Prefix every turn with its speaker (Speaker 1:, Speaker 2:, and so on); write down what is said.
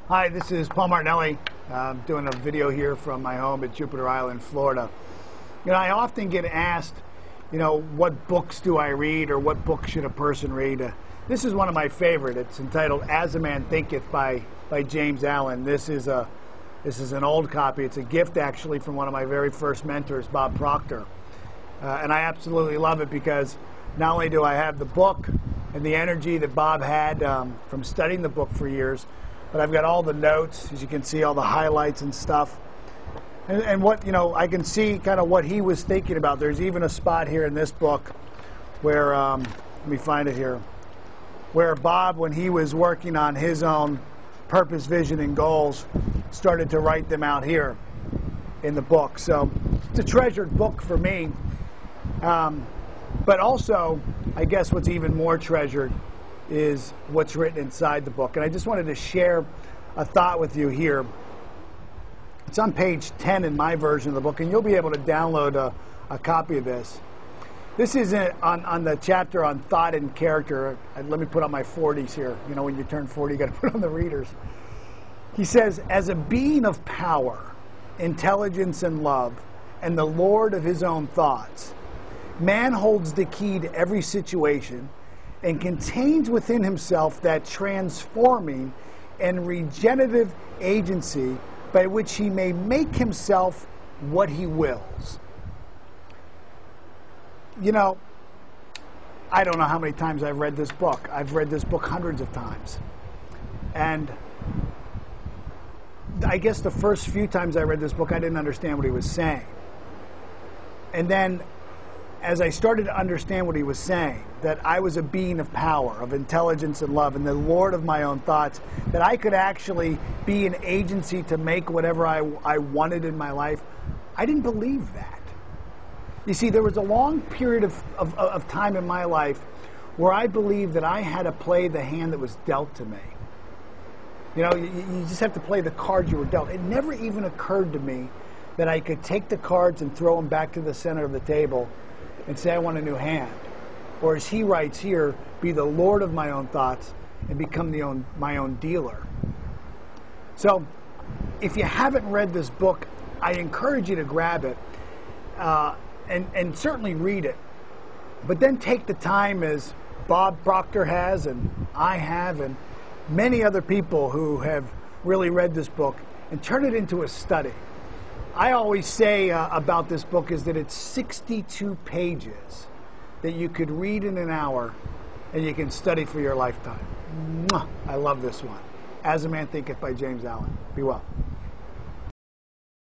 Speaker 1: Hi, this is Paul Martinelli. I'm doing a video here from my home at Jupiter Island, Florida. You know, I often get asked, what books do I read or what book should a person read? This is one of my favorite. It's entitled As a Man Thinketh by James Allen. This is an old copy. It's a gift actually from one of my very first mentors, Bob Proctor. And I absolutely love it because not only do I have the book and the energy that Bob had from studying the book for years, but I've got all the notes, as you can see, all the highlights and stuff. And what, I can see kind of what he was thinking about. There's even a spot here in this book where, let me find it here, where Bob, when he was working on his own purpose, vision, and goals, started to write them out here in the book. So it's a treasured book for me. But also, I guess what's even more treasured is what's written inside the book. And I just wanted to share a thought with you here. It's on page 10 in my version of the book, and you'll be able to download a copy of this. This is on the chapter on thought and character. Let me put on my 40s here. When you turn 40, you got to put on the readers. He says, as a being of power, intelligence, and love, and the Lord of his own thoughts, man holds the key to every situation and contains within himself that transforming and regenerative agency by which he may make himself what he wills. I don't know how many times I've read this book. I've read this book hundreds of times. And I guess the first few times I read this book, I didn't understand what he was saying. And then as I started to understand what he was saying, that I was a being of power, of intelligence and love, and the Lord of my own thoughts, that I could actually be an agency to make whatever I wanted in my life, I didn't believe that. You see, there was a long period of time in my life where I believed that I had to play the hand that was dealt to me. You just have to play the cards you were dealt. It never even occurred to me that I could take the cards and throw them back to the center of the table and say, I want a new hand. Or as he writes here, be the Lord of my own thoughts and become my own dealer. So if you haven't read this book, I encourage you to grab it and certainly read it. But then take the time, as Bob Proctor has and I have and many other people who have really read this book, and turn it into a study. I always say about this book is that it's 62 pages that you could read in an hour and you can study for your lifetime. I love this one. As a Man Thinketh by James Allen. Be well.